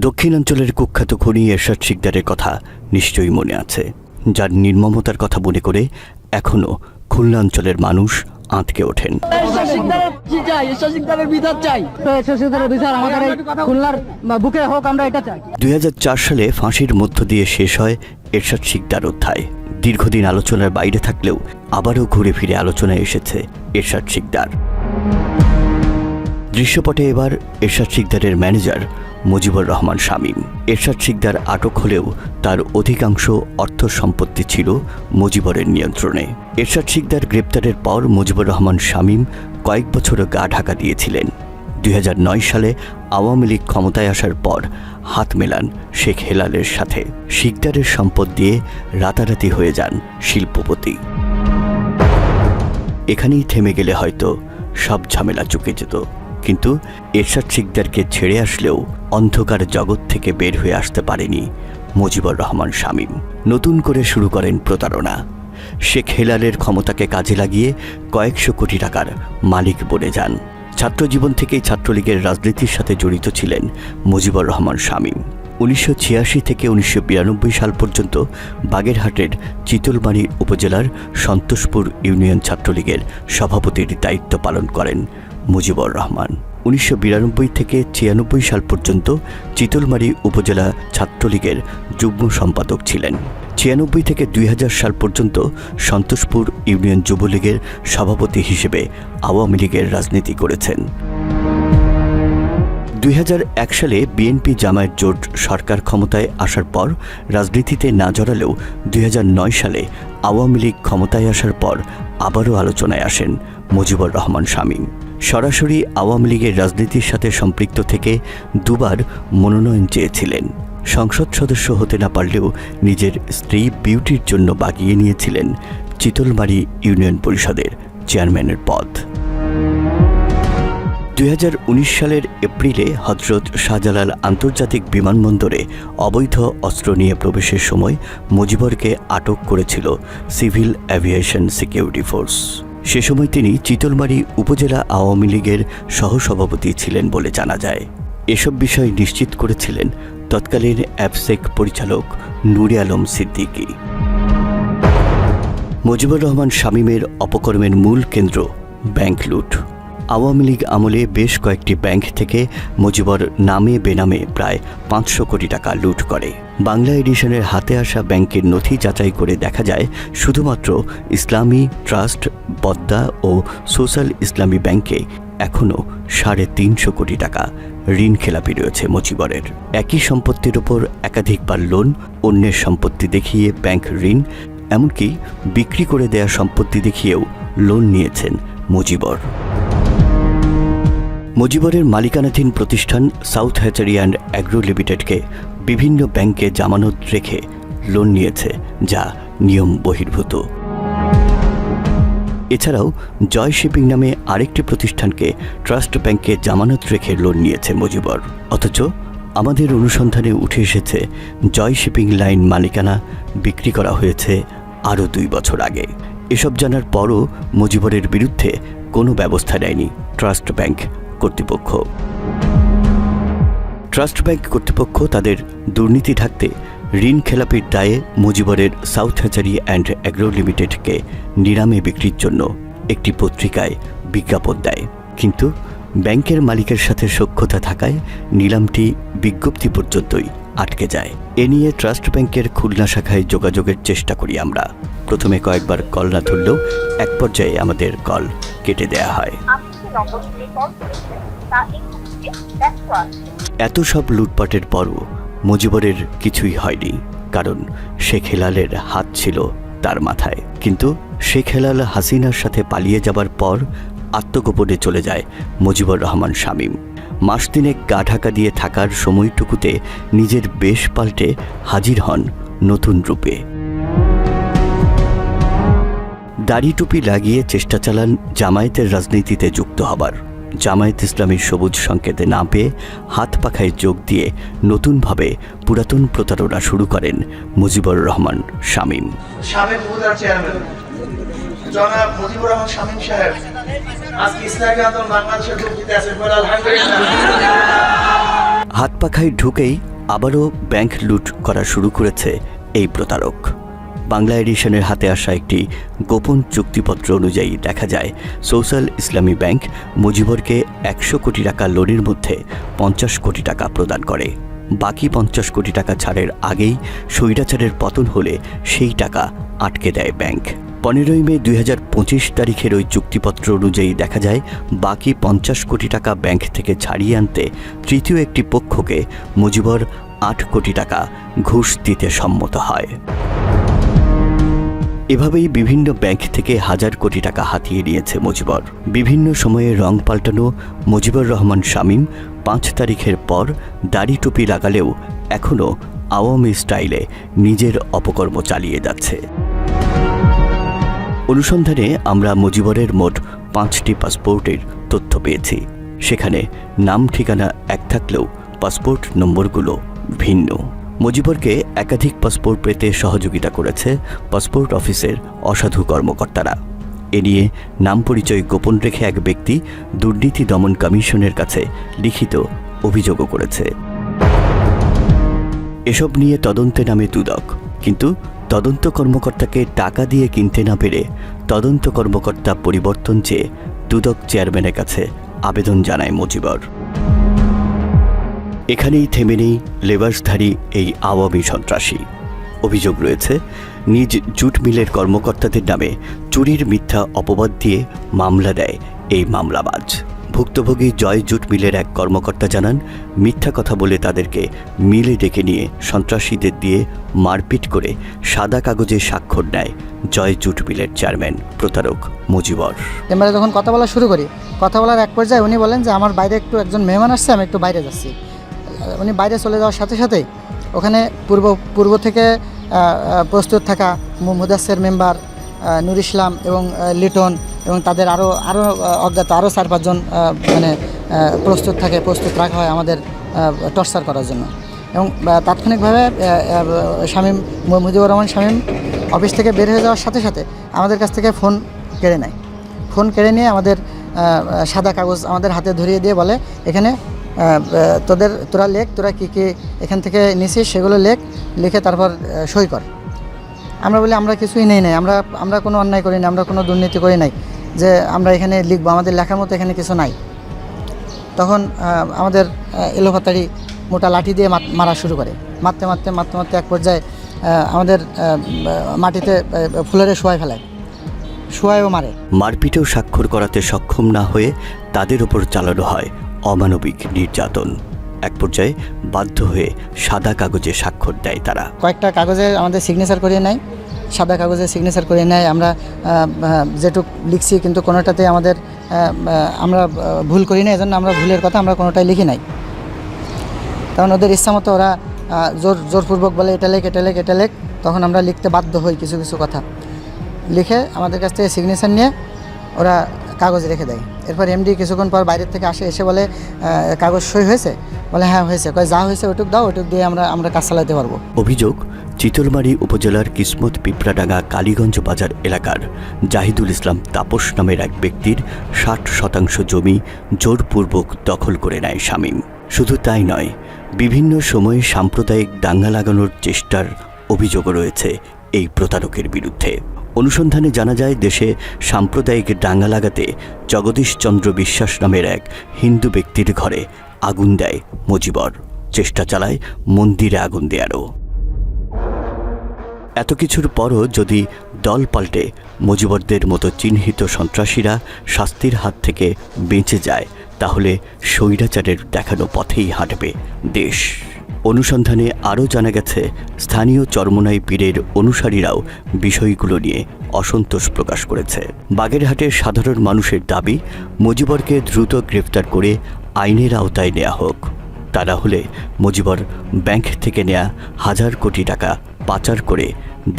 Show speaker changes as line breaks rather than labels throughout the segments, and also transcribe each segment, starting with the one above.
দক্ষিণাঞ্চলের কুখ্যাত খনি এরশাদ শিকদারের কথা নিশ্চয়ই মনে আছে, যার নির্মমতার কথা মনে করে এখনো খুলনা অঞ্চলের মানুষ আঁতকে ওঠেন। 2004 সালে ফাঁসির মধ্য দিয়ে শেষ হয় এরশাদ শিকদার অধ্যায়। দীর্ঘদিন আলোচনার বাইরে থাকলেও আবারও ঘুরে ফিরে আলোচনায় এসেছে এরশাদ শিকদার। দৃশ্যপটে এবার এরশাদ শিকদারের ম্যানেজার মুজিবুর রহমান শামীম। এরশাদ শিকদার আটক হলেও তার অধিকাংশ অর্থ সম্পত্তি ছিল মুজিবরের নিয়ন্ত্রণে। এরশাদ শিকদার গ্রেপ্তারের পর মুজিবুর রহমান শামীম কয়েক বছর গা ঢাকা দিয়েছিলেন। 2009 সালে আওয়ামী লীগ ক্ষমতায় আসার পর হাত মেলান শেখ হেলালের সাথে। শিকদারের সম্পদ দিয়ে রাতারাতি হয়ে যান শিল্পপতি। এখানেই থেমে গেলে হয়তো সব ঝামেলা চুকে যেত, কিন্তু এরশাদ শিকদারকে ছেড়ে আসলেও অন্ধকার জগৎ থেকে বের হয়ে আসতে পারেনি মুজিবুর রহমান শামীম। নতুন করে শুরু করেন প্রতারণা। শেখ হেলালের ক্ষমতাকে কাজে লাগিয়ে কয়েকশো কোটি টাকার মালিক বনে যান। ছাত্রজীবন থেকেই ছাত্রলীগের রাজনীতির সাথে জড়িত ছিলেন মুজিবুর রহমান শামীম। 1986 থেকে 1992 সাল পর্যন্ত বাগেরহাটের চিতলমারী উপজেলার সন্তোষপুর ইউনিয়ন ছাত্রলীগের সভাপতির দায়িত্ব পালন করেন মুজিবুর রহমান। 1992 থেকে 96 সাল পর্যন্ত চিতলমারী উপজেলা ছাত্রলীগের যুগ্ম সম্পাদক ছিলেন। 96 থেকে 2000 সাল পর্যন্ত সন্তোষপুর ইউনিয়ন যুবলীগের সভাপতি হিসেবে আওয়ামী লীগের রাজনীতি করেছেন। 2001 সালে বিএনপি জামায়াত জোট সরকার ক্ষমতায় আসার পর রাজনীতিতে না জড়ালেও 2009 সালে আওয়ামী লীগ ক্ষমতায় আসার পর আবারও আলোচনায় আসেন মুজিবুর রহমান শামীম। সরাসরি আওয়ামী লীগের রাজনীতির সাথে সম্পৃক্ত থেকে দুবার মনোনয়ন চেয়েছিলেন। সংসদ সদস্য হতে না পারলেও নিজের স্ত্রী বিউটির জন্য বাগিয়ে নিয়েছিলেন চিতলমারী ইউনিয়ন পরিষদের চেয়ারম্যানের পদ। 2019 সালের এপ্রিলে হযরত শাহজালাল আন্তর্জাতিক বিমানবন্দরে অবৈধ অস্ত্র নিয়ে প্রবেশের সময় মুজিবরকে আটক করেছিল সিভিল অ্যাভিয়েশন সিকিউরিটি ফোর্স। সে সময় তিনি চিতলমারী উপজেলা আওয়ামী লীগের সহসভাপতি ছিলেন বলে জানা যায়। এসব বিষয় নিশ্চিত করেছিলেন তৎকালীন অ্যাবসেক পরিচালক নূরে আলম সিদ্দিকী। মুজিবুর রহমান শামীমের অপকর্মের মূল কেন্দ্র ব্যাংক লুট। আওয়ামী লীগ আমলে বেশ কয়েকটি ব্যাংক থেকে মুজিবর নামে বেনামে প্রায় 500 কোটি টাকা লুট করে। বাংলা এডিশনের হাতে আসা ব্যাংকের নথি যাচাই করে দেখা যায় শুধুমাত্র ইসলামী ট্রাস্ট, পদ্মা ও সোশ্যাল ইসলামী ব্যাংকে এখনও 350 কোটি টাকা ঋণ খেলাপি রয়েছে মুজিবরের। একই সম্পত্তির ওপর একাধিকবার লোন, অন্যের সম্পত্তি দেখিয়ে ব্যাংক ঋণ, এমনকি বিক্রি করে দেয়া সম্পত্তি দেখিয়েও লোন নিয়েছেন মুজিবর। মুজিবরের মালিকানাধীন প্রতিষ্ঠান সাউথ হ্যাচারি অ্যান্ড অ্যাগ্রো লিমিটেডকে বিভিন্ন ব্যাংকে জামানত রেখে লোন নিয়েছে, যা নিয়ম বহির্ভূত। এছাড়াও জয় শিপিং নামে আরেকটি প্রতিষ্ঠানকে ট্রাস্ট ব্যাংকে জামানত রেখে লোন নিয়েছে মুজিবর। অথচ আমাদের অনুসন্ধানে উঠে এসেছে জয় শিপিং লাইন মালিকানা বিক্রি করা হয়েছে আরও 2 বছর আগে। এসব জানার পরও মুজিবরের বিরুদ্ধে কোনো ব্যবস্থা নেয়নি ট্রাস্ট ব্যাংক কর্তৃপক্ষ। ট্রাস্ট ব্যাংক কর্তৃপক্ষ তাদের দুর্নীতি ঢাকতে ঋণ খেলাপির দায়ে মুজিবরের সাউথ হ্যাচারি অ্যান্ড অ্যাগ্রো লিমিটেডকে নিলামে বিক্রির জন্য একটি পত্রিকায় বিজ্ঞাপন দেয়, কিন্তু ব্যাংকের মালিকের সাথে সখ্যতা থাকায় নিলামটি বিজ্ঞপ্তি পর্যন্তই আটকে যায়। এ নিয়ে ট্রাস্ট ব্যাংকের খুলনা শাখায় যোগাযোগের চেষ্টা করি আমরা। প্রথমে কয়েকবার কল না ধরলেও এক পর্যায়ে আমাদের কল কেটে দেয়া হয়। এত সব লুটপাটের পরও মুজিবরের কিছুই হয়নি, কারণ শেখ হেলালের হাত ছিল তার মাথায়। কিন্তু শেখ হেলাল হাসিনার সাথে পালিয়ে যাবার পর আত্মগোপনে চলে যায় মুজিবুর রহমান শামীম। মাস তিনেক গা ঢাকা দিয়ে থাকার সময়টুকুতে নিজের বেশ পাল্টে হাজির হন নতুন রূপে। দাড়ি টুপি লাগিয়ে চেষ্টা চালান জামায়াতের রাজনীতিতে যুক্ত হবার। জামায়াত ইসলামীর সবুজ সংকেতে না পেয়ে হাত পাখায় যোগ দিয়ে নতুনভাবে পুরাতন প্রতারণা শুরু করেন মুজিবুর রহমান শামীম।
সাবেক উপজেলা চেয়ারম্যান জনাব মুজিবুর রহমান শামীম সাহেব আজকে ইসলামী আন্দোলন বাংলাদেশের যোগ দিতে আছেন, আলহামদুলিল্লাহ।
হাত পাখায় ঢুকেই আবারও ব্যাংক লুট করা শুরু করেছে এই প্রতারক। বাংলা এডিশনের হাতে আসা একটি গোপন চুক্তিপত্র অনুযায়ী দেখা যায় সোশ্যাল ইসলামী ব্যাংক মুজিবরকে 100 কোটি টাকা লোনের মধ্যে 50 কোটি টাকা প্রদান করে। বাকি 50 কোটি টাকা ছাড়ের আগেই স্বৈরাচারের পতন হলে সেই টাকা আটকে দেয় ব্যাংক। 15 মে 2025 তারিখের ওই চুক্তিপত্র অনুযায়ী দেখা যায় বাকি 50 কোটি টাকা ব্যাংক থেকে ছাড়িয়ে আনতে তৃতীয় একটি পক্ষকে মুজিবর 8 কোটি টাকা ঘুষ দিতে সম্মত হয়। এভাবেই বিভিন্ন ব্যাংক থেকে হাজার কোটি টাকা হাতিয়ে নিয়েছে মুজিবর। বিভিন্ন সময়ে রং পাল্টানো মুজিবুর রহমান শামীম 5 তারিখের পর দাড়ি টুপি লাগালেও এখনও আওয়ামী স্টাইলে নিজের অপকর্ম চালিয়ে যাচ্ছে। অনুসন্ধানে আমরা মুজিবরের মোট 5টি পাসপোর্টের তথ্য পেয়েছি। সেখানে নাম ঠিকানা এক থাকলেও পাসপোর্ট নম্বরগুলো ভিন্ন। মুজিবরকে একাধিক পাসপোর্ট পেতে সহযোগিতা করেছে পাসপোর্ট অফিসের অসাধু কর্মকর্তারা। এ নিয়ে নাম পরিচয় গোপন রেখে এক ব্যক্তি দুর্নীতি দমন কমিশনের কাছে লিখিত অভিযোগও করেছে। এসব নিয়ে তদন্তে নামে দুদক, কিন্তু তদন্ত কর্মকর্তাকে টাকা দিয়ে কিনতে না পেরে তদন্ত কর্মকর্তা পরিবর্তন চেয়ে দুদক চেয়ারম্যানের কাছে আবেদন জানায় মুজিবর। এখানেই থেমে নেই লেবাসধারী এই আওয়ামী সন্ত্রাসী। অভিযোগ রয়েছে নিজ জুট মিলের কর্মকর্তাদের নামে চুরির মিথ্যা অপবাদ দিয়ে মামলা দেয় এই মামলাবাজ। ভুক্তভোগী জয় জুট মিলের এক কর্মকর্তা জানান, মিথ্যা কথা বলে তাদেরকে মিলে ডেকে নিয়ে সন্ত্রাসীদের দিয়ে মারপিট করে সাদা কাগজে স্বাক্ষর নেয় জয় জুট মিলের চেয়ারম্যান প্রতারক মুজিবর।
এবারে যখন কথা বলা শুরু করি, কথা বলার এক পর্যায়ে উনি বলেন যে আমার বাইরে একটু একজন মেহমান আসছে, আমি একটু বাইরে যাচ্ছি। উনি বাইরে চলে যাওয়ার সাথে সাথেই ওখানে পূর্ব থেকে প্রস্তুত থাকা মুদাসের মেম্বার নুর ইসলাম এবং লিটন এবং তাদের আরও অজ্ঞাত আরও 4-5 জন মানে প্রস্তুত রাখা হয় আমাদের টর্চার করার জন্য। এবং তাৎক্ষণিকভাবে মুজিবুর রহমান শামীম অফিস থেকে বের হয়ে যাওয়ার সাথে সাথে আমাদের কাছ থেকে ফোন কেড়ে নেয়। ফোন কেড়ে নিয়ে আমাদের সাদা কাগজ আমাদের হাতে ধরিয়ে দিয়ে বলে, এখানে তোরা লেখ, তোরা কী কী এখান থেকে নিছিস সেগুলো লিখে তারপর সই কর। আমরা বলি আমরা কিছুই নেই নাই, আমরা কোনো অন্যায় করি না, আমরা কোনো দুর্নীতি করি নাই যে আমরা এখানে লিখবো, আমাদের লেখার মতো এখানে কিছু নাই। তখন আমাদের এলোপাতাড়ি মোটা লাঠি দিয়ে মারা শুরু করে। মারতে এক পর্যায়ে আমাদের মাটিতে ফুলেরে শোয়ায়ও মারে।
মারপিটেও স্বাক্ষর করাতে সক্ষম না হয়ে তাদের ওপর চালানো হয় অমানবিক নির্যাতন। এক পর্যায়ে বাধ্য হয়ে সাদা কাগজে স্বাক্ষর দেয় তারা।
কয়েকটা কাগজে আমাদের সিগনেচার করিয়ে নেয়, সাদা কাগজে সিগনেচার করিয়ে নেয়। আমরা যেটুক লিখছি কিন্তু কোনোটাতে আমরা ভুল করি না, এজন্য আমরা ভুলের কথা আমরা কোনোটাই লিখি নাই। কারণ ওদের ইচ্ছা মতো ওরা জোরপূর্বক বলে এটা লেখ, তখন আমরা লিখতে বাধ্য হই। কিছু কথা লিখে আমাদের কাছ থেকে সিগনেচার নিয়ে ওরা কাগজ রেখে দেয়। এরপর এমডি কিছুক্ষণ পর বাইরের থেকে এসে বলে, কাগজ সই হয়েছে? বলে হ্যাঁ হয়েছে। কয় যা হয়েছে ওটুক দাও, ওটুক দিয়ে আমরা কাজ চালাতে পারবো।
অভিযোগ, চিতলমারী উপজেলার কিসমত পিঁপড়াডাঙ্গা কালীগঞ্জ বাজার এলাকার জাহিদুল ইসলাম তাপস নামের এক ব্যক্তির 60% জমি জোরপূর্বক দখল করে নেয় শামীম। শুধু তাই নয়, বিভিন্ন সময়ে সাম্প্রদায়িক দাঙ্গা লাগানোর চেষ্টার অভিযোগও রয়েছে এই প্রতারকের বিরুদ্ধে। অনুসন্ধানে জানা যায়, দেশে সাম্প্রদায়িক দাঙ্গা লাগাতে জগদীশচন্দ্র বিশ্বাস নামের এক হিন্দু ব্যক্তির ঘরে আগুন দেয় মুজিবর, চেষ্টা চালায় মন্দিরে আগুন দেয়ারও। এত কিছুর পরও যদি দল পাল্টে মুজিবরদের মতো চিহ্নিত সন্ত্রাসীরা শাস্তির হাত থেকে বেঁচে যায়, তাহলে স্বৈরাচারের দেখানো পথেই হাঁটবে দেশ। অনুসন্ধানে আরও জানা গেছে, স্থানীয় চরমোনাই পীরের অনুসারীরাও বিষয়গুলো নিয়ে অসন্তোষ প্রকাশ করেছে। বাগেরহাটের সাধারণ মানুষের দাবি, মুজিবরকে দ্রুত গ্রেফতার করে আইনের আওতায় নেওয়া হোক। তা না হলে মুজিবর ব্যাংক থেকে নেয়া হাজার কোটি টাকা পাচার করে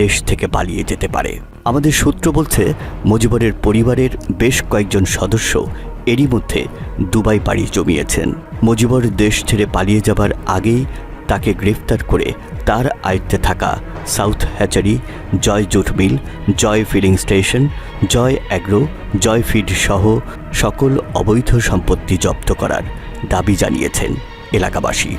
দেশ থেকে পালিয়ে যেতে পারে। আমাদের সূত্র বলছে, মুজিবরের পরিবারের বেশ কয়েকজন সদস্য এরই মধ্যে দুবাই পাড়ি জমিয়েছেন। মুজিবর দেশ ছেড়ে পালিয়ে যাবার আগেই তাকে গ্রেফতার করে তার আয়ত্তে থাকা সাউথ হ্যাচারি, জয় জুট মিল, জয় ফিলিং স্টেশন, জয় অ্যাগ্রো, জয় ফিড সহ সকল অবৈধ সম্পত্তি জব্দ করার দাবি জানিয়েছেন এলাকাবাসী।